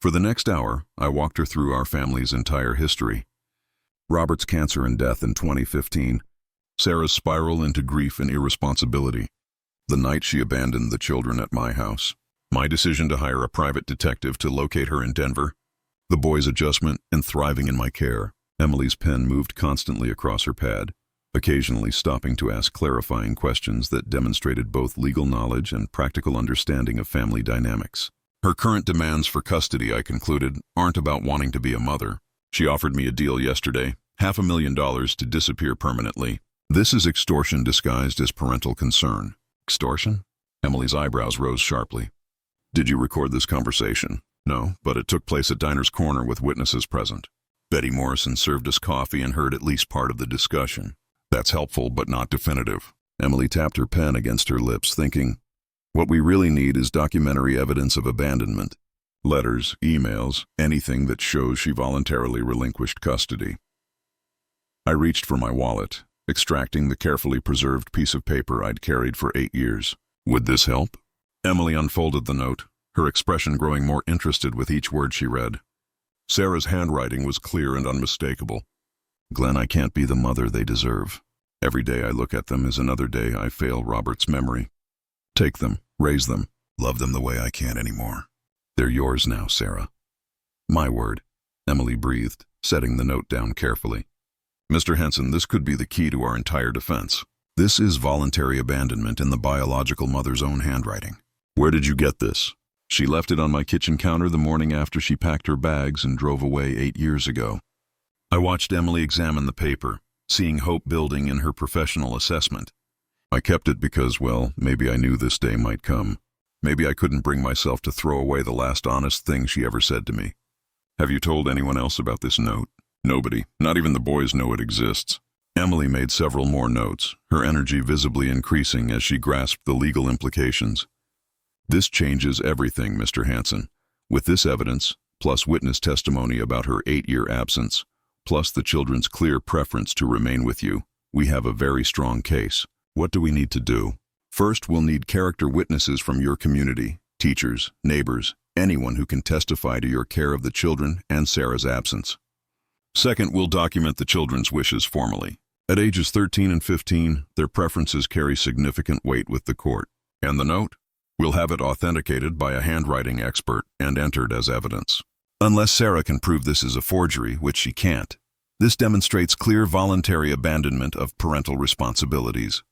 For the next hour, I walked her through our family's entire history. Robert's cancer and death in 2015, Sarah's spiral into grief and irresponsibility, the night she abandoned the children at my house, my decision to hire a private detective to locate her in Denver, the boys' adjustment and thriving in my care. Emily's pen moved constantly across her pad, occasionally stopping to ask clarifying questions that demonstrated both legal knowledge and practical understanding of family dynamics. Her current demands for custody, I concluded, aren't about wanting to be a mother. She offered me a deal yesterday, $500,000 to disappear permanently. This is extortion disguised as parental concern. Extortion? Emily's eyebrows rose sharply. Did you record this conversation? No, but it took place at Diner's Corner with witnesses present. Betty Morrison served us coffee and heard at least part of the discussion. That's helpful, but not definitive. Emily tapped her pen against her lips, thinking, what we really need is documentary evidence of abandonment. Letters, emails, anything that shows she voluntarily relinquished custody. I reached for my wallet, extracting the carefully preserved piece of paper I'd carried for 8 years. Would this help? Emily unfolded the note, her expression growing more interested with each word she read. Sarah's handwriting was clear and unmistakable. Glenn, I can't be the mother they deserve. Every day I look at them is another day I fail Robert's memory. Take them, raise them, love them the way I can't anymore. They're yours now, Sarah. My word, Emily breathed, setting the note down carefully. Mr. Henson, this could be the key to our entire defense. This is voluntary abandonment in the biological mother's own handwriting. Where did you get this? She left it on my kitchen counter the morning after she packed her bags and drove away 8 years ago. I watched Emily examine the paper, seeing hope building in her professional assessment. I kept it because, well, maybe I knew this day might come. Maybe I couldn't bring myself to throw away the last honest thing she ever said to me. Have you told anyone else about this note? Nobody. Not even the boys know it exists. Emily made several more notes, her energy visibly increasing as she grasped the legal implications. This changes everything, Mr. Hansen. With this evidence, plus witness testimony about her 8-year absence, plus the children's clear preference to remain with you, we have a very strong case. What do we need to do? First, we'll need character witnesses from your community, teachers, neighbors, anyone who can testify to your care of the children and Sarah's absence. Second, we'll document the children's wishes formally. At ages 13 and 15, their preferences carry significant weight with the court. And the note? We'll have it authenticated by a handwriting expert and entered as evidence. Unless Sarah can prove this is a forgery, which she can't. This demonstrates clear voluntary abandonment of parental responsibilities.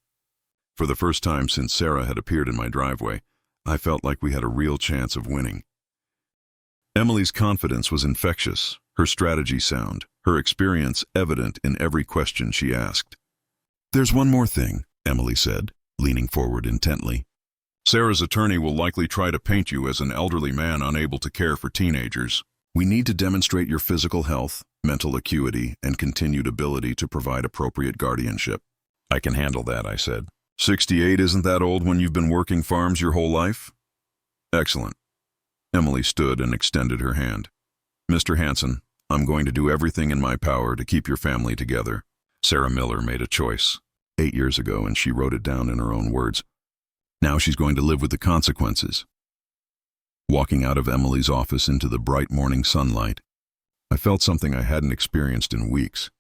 For the first time since Sarah had appeared in my driveway, I felt like we had a real chance of winning. Emily's confidence was infectious, her strategy sound, her experience evident in every question she asked. There's one more thing, Emily said, leaning forward intently. Sarah's attorney will likely try to paint you as an elderly man unable to care for teenagers. We need to demonstrate your physical health, mental acuity, and continued ability to provide appropriate guardianship. I can handle that, I said. 68 isn't that old when you've been working farms your whole life? Excellent. Emily stood and extended her hand. Mr. Hansen, I'm going to do everything in my power to keep your family together. Sarah Miller made a choice 8 years ago, and she wrote it down in her own words. Now she's going to live with the consequences. Walking out of Emily's office into the bright morning sunlight, I felt something I hadn't experienced in weeks.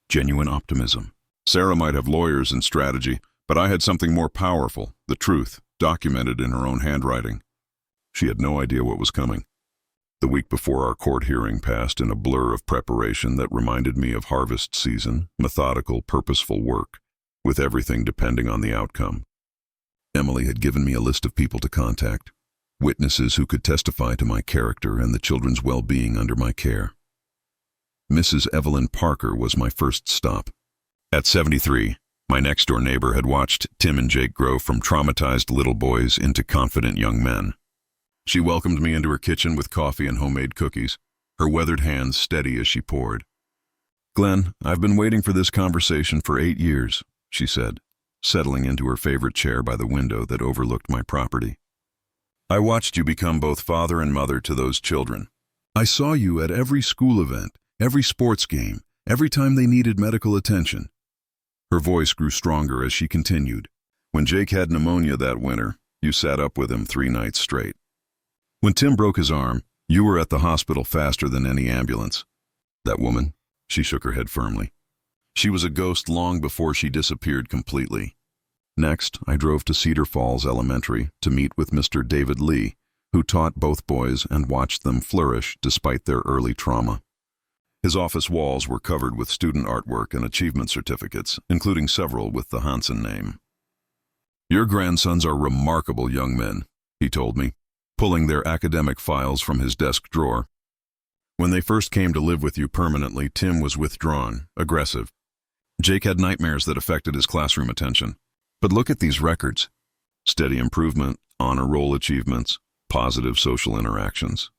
Genuine optimism. Sarah might have lawyers and strategy, but I had something more powerful, the truth, documented in her own handwriting. She had no idea what was coming. The week before our court hearing passed in a blur of preparation that reminded me of harvest season, methodical, purposeful work, with everything depending on the outcome. Emily had given me a list of people to contact, witnesses who could testify to my character and the children's well-being under my care. Mrs. Evelyn Parker was my first stop. At 73, my next-door neighbor had watched Tim and Jake grow from traumatized little boys into confident young men. She welcomed me into her kitchen with coffee and homemade cookies, her weathered hands steady as she poured. Glenn, I've been waiting for this conversation for 8 years, she said, settling into her favorite chair by the window that overlooked my property. I watched you become both father and mother to those children. I saw you at every school event, every sports game, every time they needed medical attention. Her voice grew stronger as she continued. When Jake had pneumonia that winter, you sat up with him 3 nights straight. When Tim broke his arm, you were at the hospital faster than any ambulance. That woman, she shook her head firmly. She was a ghost long before she disappeared completely. Next, I drove to Cedar Falls Elementary to meet with Mr. David Lee, who taught both boys and watched them flourish despite their early trauma. His office walls were covered with student artwork and achievement certificates, including several with the Hansen name. Your grandsons are remarkable young men, he told me, pulling their academic files from his desk drawer. When they first came to live with you permanently, Tim was withdrawn, aggressive. Jake had nightmares that affected his classroom attention. But look at these records. Steady improvement, honor roll achievements, positive social interactions.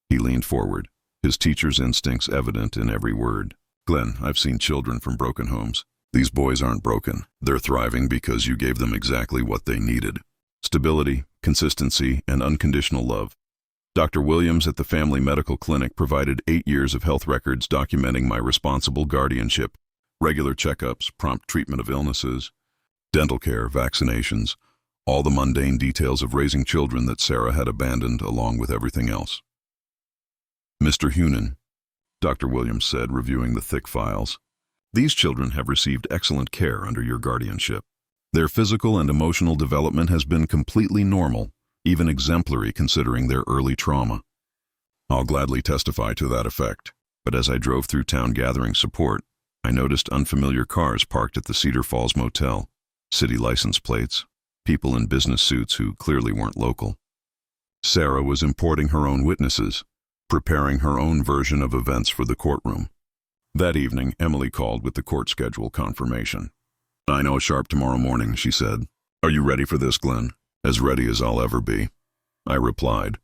He leaned forward, his teacher's instincts evident in every word. Glenn, I've seen children from broken homes. These boys aren't broken. They're thriving because you gave them exactly what they needed. Stability, consistency, and unconditional love. Dr. Williams at the Family Medical Clinic provided 8 years of health records documenting my responsible guardianship, regular checkups, prompt treatment of illnesses, dental care, vaccinations, all the mundane details of raising children that Sarah had abandoned along with everything else. Mr. Hunan, Dr. Williams said, reviewing the thick files, these children have received excellent care under your guardianship. Their physical and emotional development has been completely normal, even exemplary considering their early trauma. I'll gladly testify to that effect, but as I drove through town gathering support, I noticed unfamiliar cars parked at the Cedar Falls Motel, city license plates, people in business suits who clearly weren't local. Sarah was importing her own witnesses, preparing her own version of events for the courtroom. That evening, Emily called with the court schedule confirmation. "I know sharp tomorrow morning," she said. "Are you ready for this, Glenn?" "As ready as I'll ever be," I replied,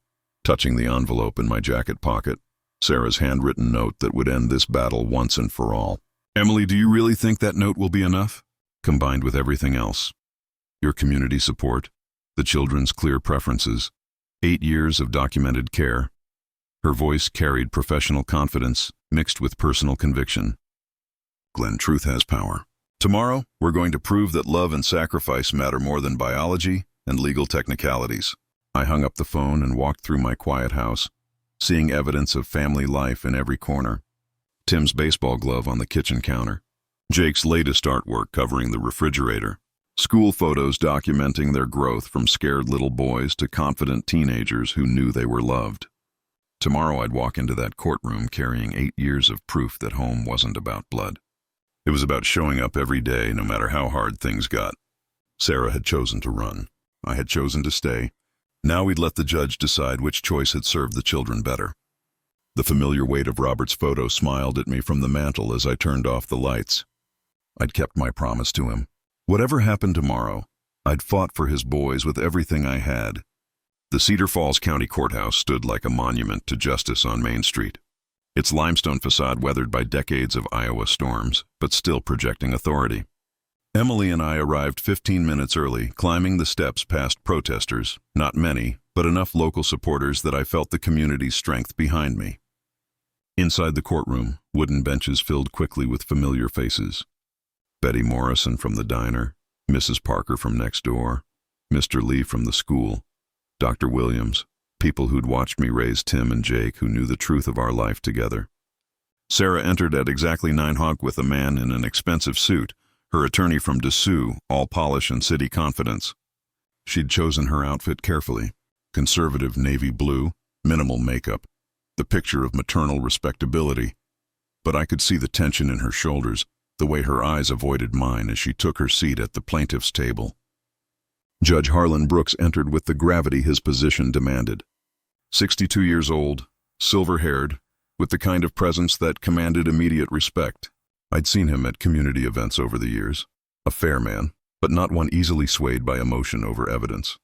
touching the envelope in my jacket pocket, Sarah's handwritten note that would end this battle once and for all. "Emily, do you really think that note will be enough?" "Combined with everything else. Your community support, the children's clear preferences, 8 years of documented care." Her voice carried professional confidence mixed with personal conviction. "Glenn, truth has power. Tomorrow, we're going to prove that love and sacrifice matter more than biology and legal technicalities." I hung up the phone and walked through my quiet house, seeing evidence of family life in every corner. Tim's baseball glove on the kitchen counter, Jake's latest artwork covering the refrigerator, school photos documenting their growth from scared little boys to confident teenagers who knew they were loved. Tomorrow I'd walk into that courtroom carrying 8 years of proof that home wasn't about blood. It was about showing up every day, no matter how hard things got. Sarah had chosen to run. I had chosen to stay. Now we'd let the judge decide which choice had served the children better. The familiar weight of Robert's photo smiled at me from the mantel as I turned off the lights. I'd kept my promise to him. Whatever happened tomorrow, I'd fought for his boys with everything I had. The Cedar Falls County Courthouse stood like a monument to justice on Main Street, its limestone facade weathered by decades of Iowa storms, but still projecting authority. Emily and I arrived 15 minutes early, climbing the steps past protesters, not many, but enough local supporters that I felt the community's strength behind me. Inside the courtroom, wooden benches filled quickly with familiar faces. Betty Morrison from the diner, Mrs. Parker from next door, Mr. Lee from the school, Dr. Williams, people who'd watched me raise Tim and Jake who knew the truth of our life together. Sarah entered at exactly 9:00 with a man in an expensive suit, her attorney from Dessous, all polish and city confidence. She'd chosen her outfit carefully, conservative navy blue, minimal makeup, the picture of maternal respectability. But I could see the tension in her shoulders, the way her eyes avoided mine as she took her seat at the plaintiff's table. Judge Harlan Brooks entered with the gravity his position demanded. 62 years old, silver-haired, with the kind of presence that commanded immediate respect. I'd seen him at community events over the years. A fair man, but not one easily swayed by emotion over evidence.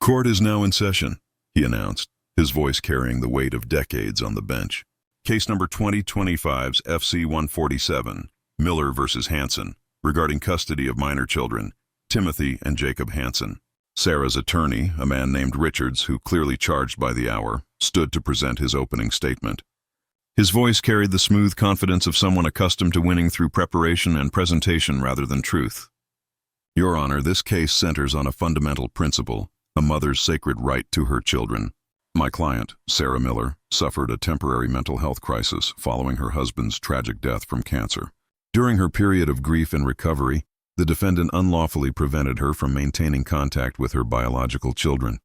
"Court is now in session," he announced, his voice carrying the weight of decades on the bench. "Case number 2025's FC 147, Miller versus Hansen, regarding custody of minor children, Timothy and Jacob Hansen." Sarah's attorney, a man named Richards, who clearly charged by the hour, stood to present his opening statement. His voice carried the smooth confidence of someone accustomed to winning through preparation and presentation rather than truth. "Your Honor, this case centers on a fundamental principle, a mother's sacred right to her children. My client, Sarah Miller, suffered a temporary mental health crisis following her husband's tragic death from cancer. During her period of grief and recovery, the defendant unlawfully prevented her from maintaining contact with her biological children.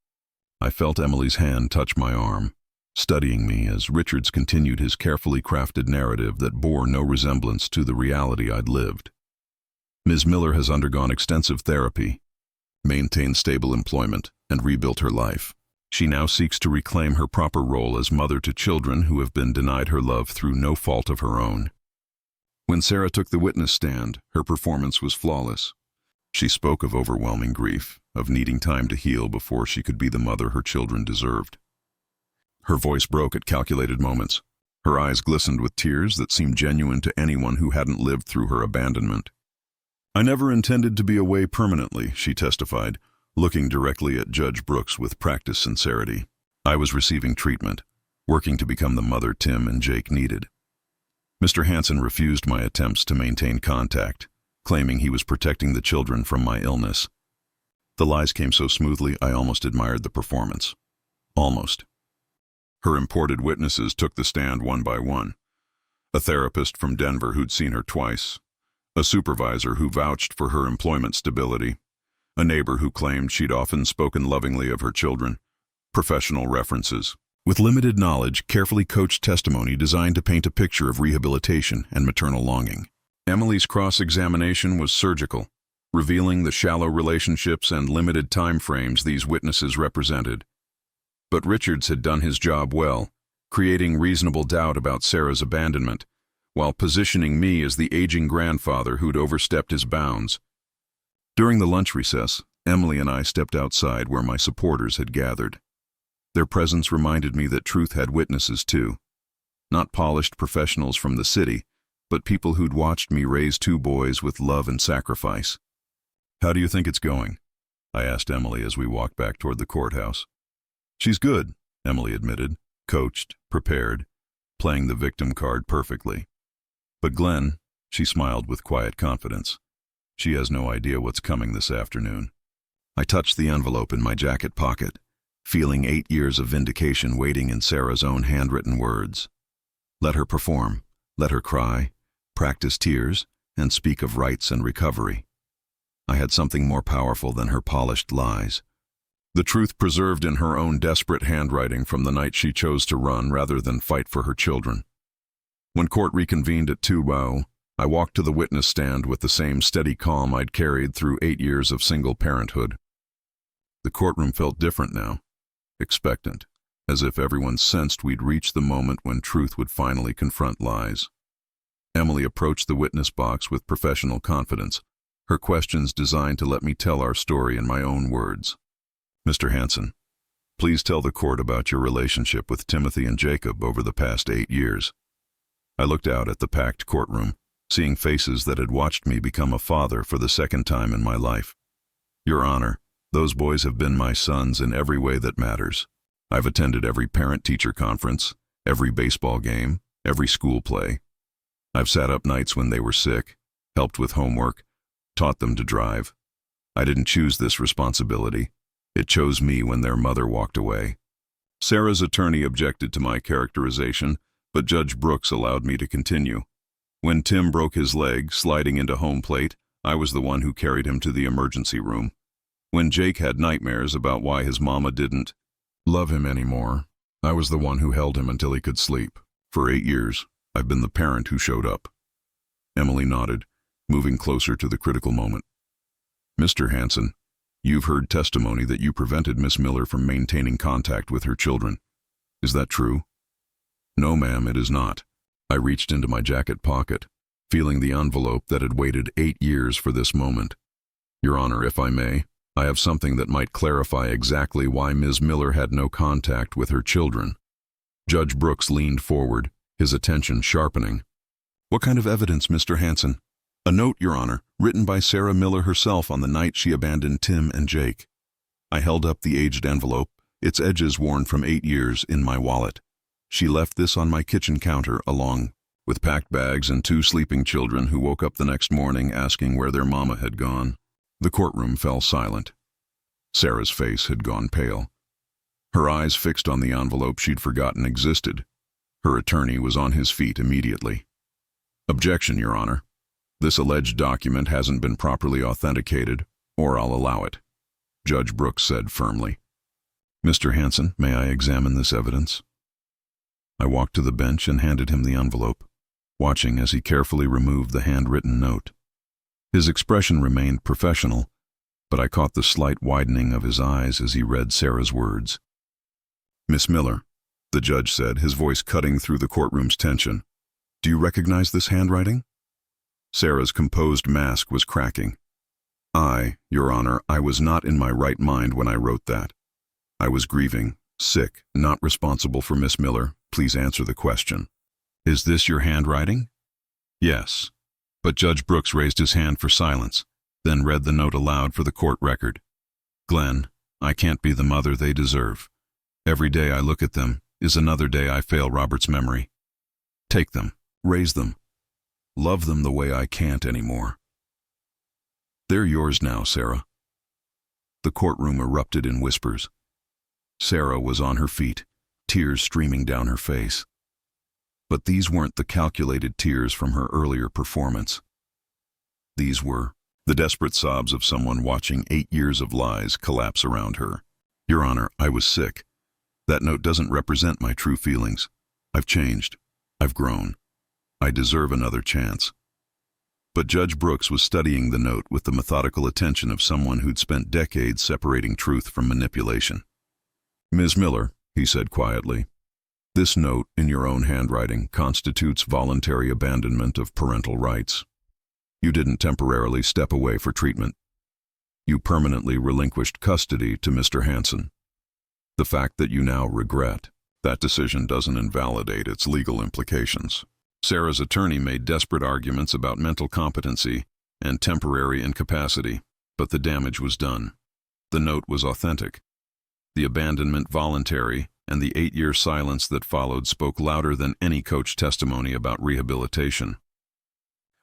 I felt Emily's hand touch my arm, studying me as Richards continued his carefully crafted narrative that bore no resemblance to the reality I'd lived. Ms. Miller has undergone extensive therapy, maintained stable employment, and rebuilt her life. She now seeks to reclaim her proper role as mother to children who have been denied her love through no fault of her own. When Sarah took the witness stand, her performance was flawless. She spoke of overwhelming grief, of needing time to heal before she could be the mother her children deserved. Her voice broke at calculated moments. Her eyes glistened with tears that seemed genuine to anyone who hadn't lived through her abandonment. "I never intended to be away permanently," she testified, looking directly at Judge Brooks with practiced sincerity. "I was receiving treatment, working to become the mother Tim and Jake needed. Mr. Hansen refused my attempts to maintain contact, claiming he was protecting the children from my illness. The lies came so smoothly I almost admired the performance. Almost." Her imported witnesses took the stand one by one. A therapist from Denver who'd seen her twice, a supervisor who vouched for her employment stability, a neighbor who claimed she'd often spoken lovingly of her children, professional references. With limited knowledge, carefully coached testimony designed to paint a picture of rehabilitation and maternal longing. Emily's cross-examination was surgical, revealing the shallow relationships and limited time frames these witnesses represented. But Richards had done his job well, creating reasonable doubt about Sarah's abandonment, while positioning me as the aging grandfather who'd overstepped his bounds. During the lunch recess, Emily and I stepped outside where my supporters had gathered. Their presence reminded me that truth had witnesses too. Not polished professionals from the city, but people who'd watched me raise two boys with love and sacrifice. "How do you think it's going?" I asked Emily as we walked back toward the courthouse. "She's good," Emily admitted, coached, prepared, playing the victim card perfectly. "But Glenn," she smiled with quiet confidence, "she has no idea what's coming this afternoon." I touched the envelope in my jacket pocket, feeling 8 years of vindication waiting in Sarah's own handwritten words. Let her perform, let her cry, practice tears, and speak of rights and recovery. I had something more powerful than her polished lies. The truth preserved in her own desperate handwriting from the night she chose to run rather than fight for her children. When court reconvened at 2:00, I walked to the witness stand with the same steady calm I'd carried through 8 years of single parenthood. The courtroom felt different now, expectant, as if everyone sensed we'd reached the moment when truth would finally confront lies. Emily approached the witness box with professional confidence, her questions designed to let me tell our story in my own words. "Mr. Hansen, please tell the court about your relationship with Timothy and Jacob over the past 8 years. I looked out at the packed courtroom, seeing faces that had watched me become a father for the second time in my life. Your Honor, those boys have been my sons in every way that matters. I've attended every parent-teacher conference, every baseball game, every school play. I've sat up nights when they were sick, helped with homework, taught them to drive. I didn't choose this responsibility. It chose me when their mother walked away." Sarah's attorney objected to my characterization, but Judge Brooks allowed me to continue. "When Tim broke his leg, sliding into home plate, I was the one who carried him to the emergency room. When Jake had nightmares about why his mama didn't love him anymore, I was the one who held him until he could sleep. For 8 years, I've been the parent who showed up." Emily nodded, moving closer to the critical moment. "Mr. Hansen, you've heard testimony that you prevented Miss Miller from maintaining contact with her children. Is that true?" "No, ma'am, it is not." I reached into my jacket pocket, feeling the envelope that had waited 8 years for this moment. "Your Honor, if I may, I have something that might clarify exactly why Ms. Miller had no contact with her children." Judge Brooks leaned forward, his attention sharpening. "What kind of evidence, Mr. Hansen?" "A note, Your Honor, written by Sarah Miller herself on the night she abandoned Tim and Jake." I held up the aged envelope, its edges worn from 8 years, in my wallet. "She left this on my kitchen counter along with packed bags and 2 sleeping children who woke up the next morning asking where their mama had gone." The courtroom fell silent. Sarah's face had gone pale. Her eyes fixed on the envelope she'd forgotten existed. Her attorney was on his feet immediately. "Objection, Your Honor. This alleged document hasn't been properly authenticated, or I'll allow it," Judge Brooks said firmly. "Mr. Hansen, may I examine this evidence?" I walked to the bench and handed him the envelope, watching as he carefully removed the handwritten note. His expression remained professional, but I caught the slight widening of his eyes as he read Sarah's words. "Miss Miller," the judge said, his voice cutting through the courtroom's tension, "do you recognize this handwriting?" Sarah's composed mask was cracking. Your Honor, I was not in my right mind when I wrote that. I was grieving, sick, not responsible for Miss Miller. Please answer the question." "Is this your handwriting?" "Yes." But Judge Brooks raised his hand for silence, then read the note aloud for the court record. "Glenn, I can't be the mother they deserve. Every day I look at them is another day I fail Robert's memory. Take them, raise them, love them the way I can't anymore. They're yours now, Sarah." The courtroom erupted in whispers. Sarah was on her feet, tears streaming down her face. But these weren't the calculated tears from her earlier performance. These were the desperate sobs of someone watching 8 years of lies collapse around her. "Your Honor, I was sick. That note doesn't represent my true feelings. I've changed. I've grown. I deserve another chance." But Judge Brooks was studying the note with the methodical attention of someone who'd spent decades separating truth from manipulation. "Ms. Miller, he said quietly. This note, in your own handwriting, constitutes voluntary abandonment of parental rights. You didn't temporarily step away for treatment. You permanently relinquished custody to Mr. Hansen. The fact that you now regret that decision doesn't invalidate its legal implications. Sarah's attorney made desperate arguments about mental competency and temporary incapacity, but the damage was done. The note was authentic. The abandonment voluntary, and the 8-year silence that followed spoke louder than any coach testimony about rehabilitation.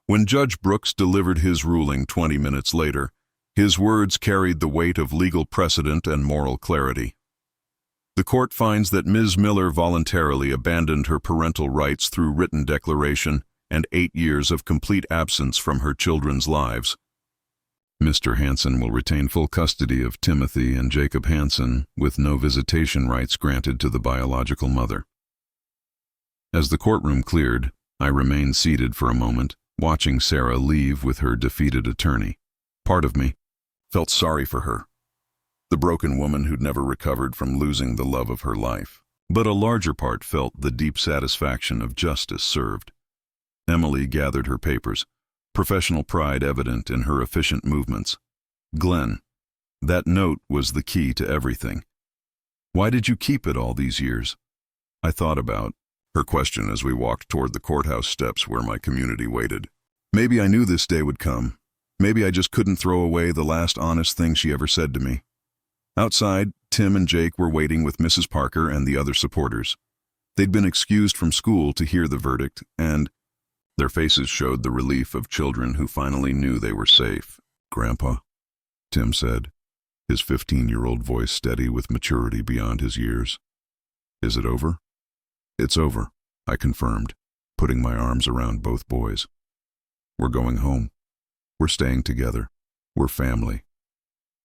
When Judge Brooks delivered his ruling 20 minutes later, his words carried the weight of legal precedent and moral clarity. The court finds that Ms. Miller voluntarily abandoned her parental rights through written declaration and 8 years of complete absence from her children's lives. Mr. Hansen will retain full custody of Timothy and Jacob Hansen, with no visitation rights granted to the biological mother. As the courtroom cleared, I remained seated for a moment, watching Sarah leave with her defeated attorney. Part of me felt sorry for her, the broken woman who'd never recovered from losing the love of her life. But a larger part felt the deep satisfaction of justice served. Emily gathered her papers, professional pride evident in her efficient movements. Glenn, that note was the key to everything. Why did you keep it all these years? I thought about her question as we walked toward the courthouse steps where my community waited. Maybe I knew this day would come. Maybe I just couldn't throw away the last honest thing she ever said to me. Outside, Tim and Jake were waiting with Mrs. Parker and the other supporters. They'd been excused from school to hear the verdict, and their faces showed the relief of children who finally knew they were safe. "Grandpa," Tim said, his 15-year-old voice steady with maturity beyond his years. "Is it over?" "It's over," I confirmed, putting my arms around both boys. "We're going home. We're staying together. We're family."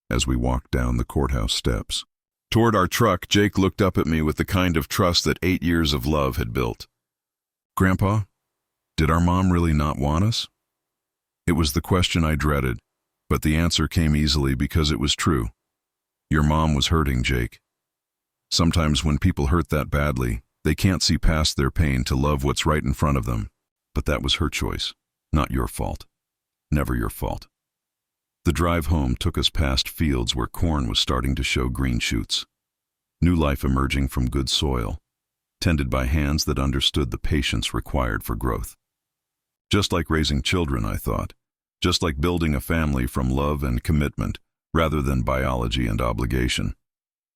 As we walked down the courthouse steps toward our truck, Jake looked up at me with the kind of trust that 8 years of love had built. "Grandpa, did our mom really not want us?" It was the question I dreaded, but the answer came easily because it was true. Your mom was hurting, Jake. Sometimes when people hurt that badly, they can't see past their pain to love what's right in front of them. But that was her choice, not your fault. Never your fault. The drive home took us past fields where corn was starting to show green shoots. New life emerging from good soil, tended by hands that understood the patience required for growth. Just like raising children, I thought. Just like building a family from love and commitment, rather than biology and obligation.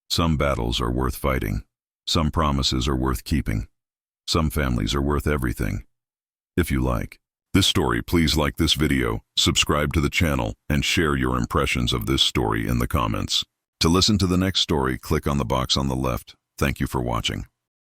Some battles are worth fighting. Some promises are worth keeping. Some families are worth everything. If you like this story, please like this video, subscribe to the channel, and share your impressions of this story in the comments. To listen to the next story, click on the box on the left. Thank you for watching.